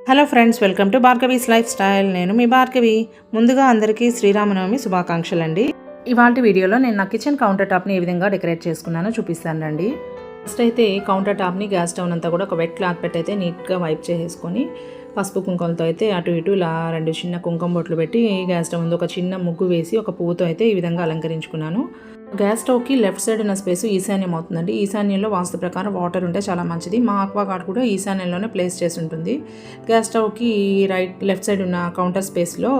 Hello friends, welcome to Bhargavi's life style. నేను మీ భార్గవి. ముందుగా అందరికీ శ్రీరామనవమి శుభాకాంక్షలు అండి. ఇవాళ వీడియోలో నేను నా కిచెన్ కౌంటర్ టాప్ని ఏ విధంగా డెకరేట్ చేసుకున్నానో చూపిస్తానండి. ఫస్ట్ అయితే కౌంటర్ టాప్ని గ్యాస్ స్టవ్ అంతా కూడా ఒక వెట్ క్లాత్ పెట్టి అయితే నీట్గా వైప్ చేసేసుకొని పసుపు కుంకుమతో అయితే అటు ఇటు ఇలా 2 చిన్న కుంకుమ బొట్లు పెట్టి గ్యాస్ స్టవ్ ముందు ఒక చిన్న ముగ్గు వేసి ఒక పువ్వుతో అయితే ఈ విధంగా అలంకరించుకున్నాను. గ్యాస్ స్టవ్కి లెఫ్ట్ సైడ్ ఉన్న స్పేస్ ఈశాన్యం అవుతుందండి. ఈశాన్యంలో వాస్తు ప్రకారం వాటర్ ఉంటే చాలా మంచిది. మా ఆక్వాగార్డ్ కూడా ఈశాన్యంలోనే ప్లేస్ చేసి ఉంటుంది. గ్యాస్ స్టవ్కి లెఫ్ట్ సైడ్ ఉన్న కౌంటర్ స్పేస్లో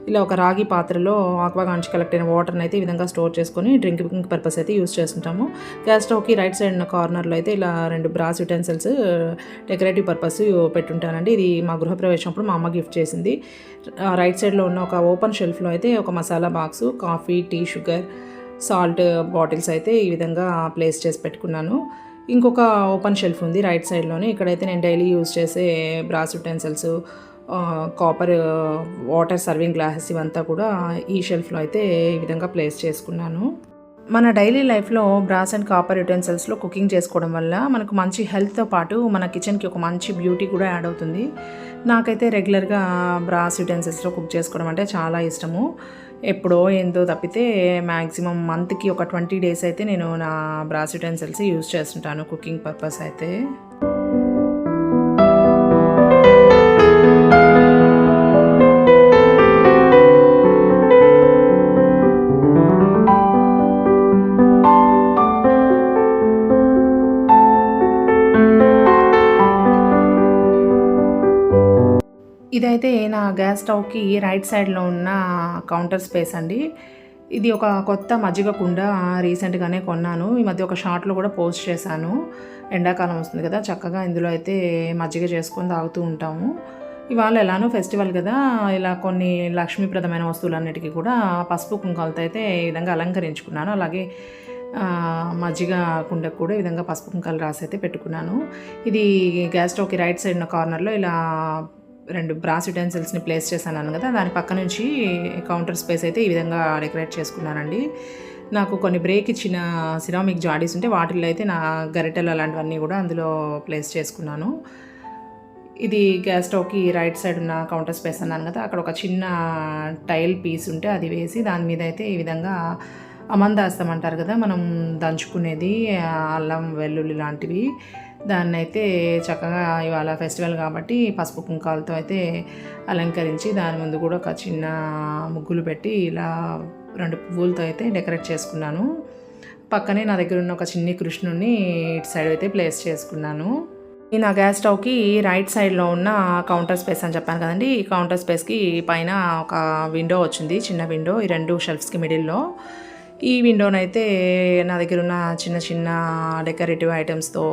ఇలా ఒక రాగి పాత్రలో ఆక్వాగార్డ్ నుంచి కలెక్ట్ అయిన వాటర్ని అయితే ఈ విధంగా స్టోర్ చేసుకొని డ్రింకింగ్ పర్పస్ అయితే యూస్ చేసుకుంటాము. గ్యాస్ స్టవ్కి రైట్ సైడ్ ఉన్న కార్నర్లో అయితే ఇలా 2 బ్రాస్ యుటెన్సిల్స్ డెకరేటివ్ పర్పస్ పెట్టుంటానండి. ఇది మా గృహప్రవేశం అప్పుడు మా అమ్మ గిఫ్ట్ చేసింది. రైట్ సైడ్లో ఉన్న ఒక ఓపెన్ షెల్ఫ్లో అయితే ఒక masala box, coffee, tea, sugar, salt bottles అయితే ఈ విధంగా ప్లేస్ చేసి పెట్టుకున్నాను. ఇంకొక ఓపెన్ షెల్ఫ్ ఉంది రైట్ సైడ్లోనే. ఇక్కడైతే నేను డైలీ యూజ్ చేసే brass utensils, copper water serving glasses ఇవంతా కూడా ఈ షెల్ఫ్లో అయితే ఈ విధంగా ప్లేస్ చేసుకున్నాను. మన డైలీ లైఫ్లో బ్రాస్ అండ్ కాపర్ యుటెన్సిల్స్లో కుకింగ్ చేసుకోవడం వల్ల మనకు మంచి హెల్త్తో పాటు మన కిచెన్కి ఒక మంచి బ్యూటీ కూడా యాడ్ అవుతుంది. నాకైతే రెగ్యులర్గా బ్రాస్ యుటెన్సిల్స్లో కుక్ చేసుకోవడం అంటే చాలా ఇష్టము. ఎప్పుడో ఏందో తప్పితే మ్యాక్సిమం మంత్కి ఒక 20 డేస్ అయితే నేను నా బ్రాస్ యుటెన్సిల్స్ యూజ్ చేస్తుంటాను కుకింగ్ పర్పస్ అయితే. ఇదైతే నా గ్యాస్ స్టవ్కి రైట్ సైడ్లో ఉన్న కౌంటర్ స్పేస్ అండి. ఇది ఒక కొత్త మజ్జిగ కుండ రీసెంట్గానే కొన్నాను. ఈ మధ్య ఒక షార్ట్లో కూడా పోస్ట్ చేశాను. ఎండాకాలం వస్తుంది కదా, చక్కగా ఇందులో అయితే మజ్జిగ చేసుకొని తాగుతూ ఉంటాము. ఇవాళ ఎలానో ఫెస్టివల్ కదా, ఇలా కొన్ని లక్ష్మీప్రదమైన వస్తువులన్నిటికీ కూడా పసుపు కుంకాలతో అయితే ఈ విధంగా అలంకరించుకున్నాను. అలాగే మజ్జిగ కుండకు కూడా ఈ విధంగా పసుపు కుంకాలు రాసి అయితే పెట్టుకున్నాను. ఇది గ్యాస్ స్టవ్కి రైట్ సైడ్ ఉన్న కార్నర్లో ఇలా 2 బ్రాస్ యుటెన్సిల్స్ని ప్లేస్ చేశాను కదా, దాని పక్క నుంచి కౌంటర్ స్పేస్ అయితే ఈ విధంగా డెకరేట్ చేసుకున్నానండి. నాకు కొన్ని బ్రేక్ ఇచ్చిన సిరామిక్ జాడీస్ ఉంటే వాటిల్లో అయితే నా గరిటెలు అలాంటివన్నీ కూడా అందులో ప్లేస్ చేసుకున్నాను. ఇది గ్యాస్ స్టవ్కి రైట్ సైడ్ ఉన్న కౌంటర్ స్పేస్ అన్నాను కదా, అక్కడ ఒక చిన్న టైల్ పీస్ ఉంటే అది వేసి దాని మీద అయితే ఈ విధంగా అమందాస్తం అంటారు కదా మనం దంచుకునేది, అల్లం వెల్లుల్లి లాంటివి, దాన్ని అయితే చక్కగా ఇవాళ ఫెస్టివల్ కాబట్టి పసుపు కుంకాలతో అయితే అలంకరించి దాని ముందు కూడా ఒక చిన్న ముగ్గులు పెట్టి ఇలా 2 పువ్వులతో అయితే డెకరేట్ చేసుకున్నాను. పక్కనే నా దగ్గర ఉన్న ఒక చిన్ని కృష్ణుడిని ఇటు సైడ్ అయితే ప్లేస్ చేసుకున్నాను. ఈ నా గ్యాస్ స్టవ్కి రైట్ సైడ్లో ఉన్న కౌంటర్ స్పేస్ అని చెప్పాను కదండి, ఈ కౌంటర్ స్పేస్కి పైన ఒక విండో వచ్చింది, చిన్న విండో, ఈ 2 షెల్ఫ్స్కి మిడిల్లో. ఈ విండోనైతే నా దగ్గర ఉన్న చిన్న చిన్న డెకరేటివ్ ఐటమ్స్తో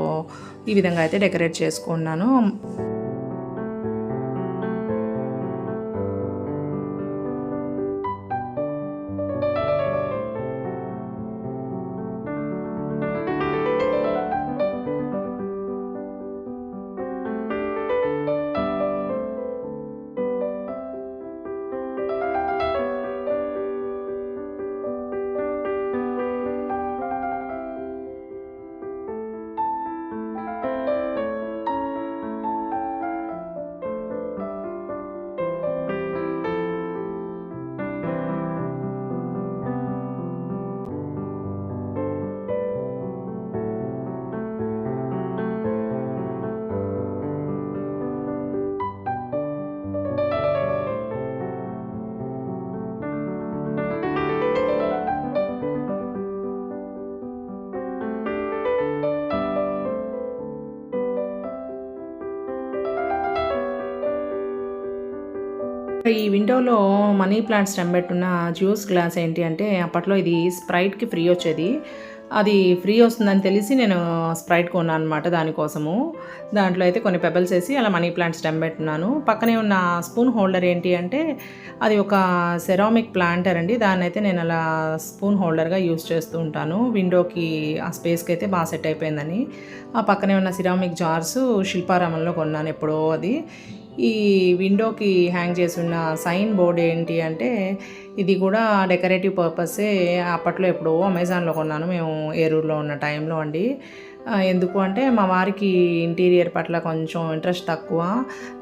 ఈ విధంగా అయితే డెకరేట్ చేసుకున్నాను. ఈ విండోలో మనీ ప్లాంట్ స్టెమ్ పెట్టున్న జ్యూస్ గ్లాస్ ఏంటి అంటే, అప్పట్లో ఇది స్ప్రైట్కి ఫ్రీ వచ్చేది. అది ఫ్రీ వస్తుందని తెలిసి నేను స్ప్రైట్ కొన్నాను అనమాట దానికోసము. దాంట్లో అయితే కొన్ని పెబల్స్ వేసి అలా మనీ ప్లాంట్ స్టెమ్ పెట్టున్నాను. పక్కనే ఉన్న స్పూన్ హోల్డర్ ఏంటి అంటే, అది ఒక సెరామిక్ ప్లాంటర్ అండి. దాన్ని అయితే నేను అలా స్పూన్ హోల్డర్గా యూజ్ చేస్తూ ఉంటాను. విండోకి ఆ స్పేస్కి అయితే బాగా సెట్ అయిపోయిందని. ఆ పక్కనే ఉన్న సిరామిక్ జార్స్ శిల్పారామంలో కొన్నాను ఎప్పుడో అది. ఈ విండోకి హ్యాంగ్ చేసి ఉన్న సైన్ బోర్డ్ ఏంటి అంటే, ఇది కూడా డెకరేటివ్ పర్పసే. అప్పట్లో ఎప్పుడో అమెజాన్లో కొన్నాను మేము ఏరూరులో ఉన్న టైంలో అండి. ఎందుకు అంటే మా వారికి ఇంటీరియర్ పట్ల కొంచెం ఇంట్రెస్ట్ తక్కువ.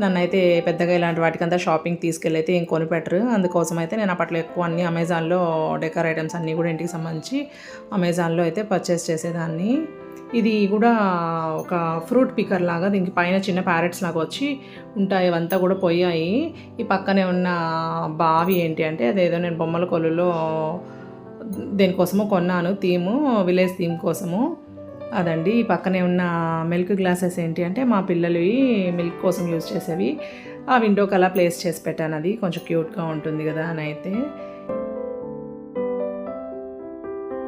నన్నైతే పెద్దగా ఇలాంటి వాటికంతా షాపింగ్ తీసుకెళ్ళైతే ఏం కొనిపెట్టరు. అందుకోసం అయితే నేను అప్పట్లో ఎక్కువ అన్నీ అమెజాన్లో డెకర్ ఐటమ్స్ అన్నీ కూడా ఇంటికి సంబంధించి అమెజాన్లో అయితే పర్చేస్ చేసేదాన్ని. ఇది కూడా ఒక ఫ్రూట్ పికర్ లాగా, దీనికి పైన చిన్న ప్యారెట్స్ లాగా వచ్చి ఉంటాయి, అవంతా కూడా పోయాయి. ఈ పక్కనే ఉన్న బావి ఏంటి అంటే అదేదో నేను బొమ్మల కొలులో దేనికోసమో కొన్నాను, విలేజ్ థీమ్ కోసము. అదండి. ఈ పక్కనే ఉన్న మిల్క్ గ్లాసెస్ ఏంటి అంటే మా పిల్లలవి మిల్క్ కోసం యూజ్ చేసేవి. ఆ విండోకి అలా ప్లేస్ చేసి పెట్టాను, అది కొంచెం క్యూట్గా ఉంటుంది కదా అని అయితే.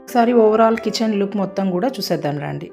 ఒకసారి ఓవరాల్ కిచెన్ లుక్ మొత్తం కూడా చూసేద్దాం రండి.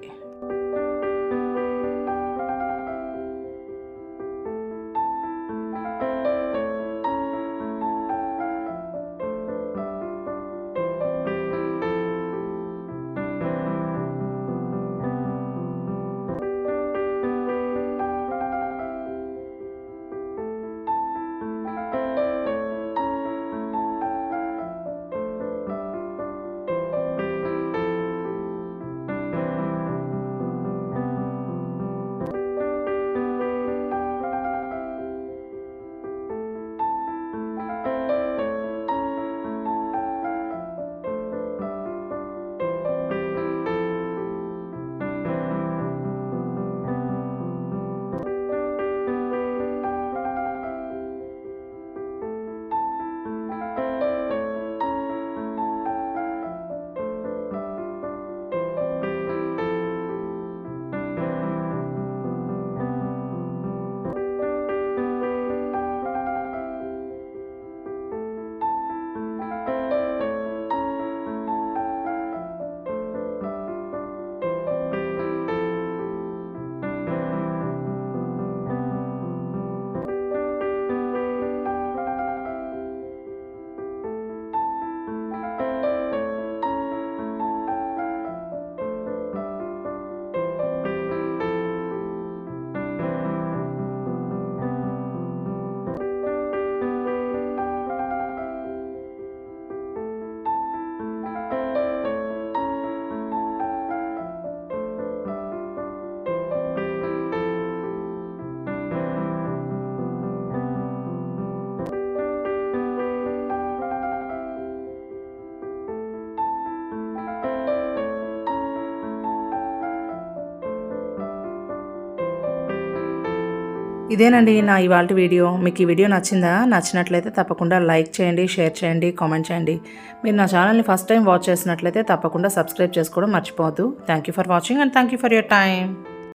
ఇదేనండి నా ఇవాల్టి వీడియో. మీకు ఈ వీడియో నచ్చిందా? నచ్చినట్లయితే తప్పకుండా లైక్ చేయండి, షేర్ చేయండి, కామెంట్ చేయండి. మీరు నా ఛానల్ని ఫస్ట్ టైం వాచ్ చేసినట్లయితే తప్పకుండా సబ్స్క్రైబ్ చేసుకోవడం మర్చిపోవద్దు. Thank you for watching and thank you for your time.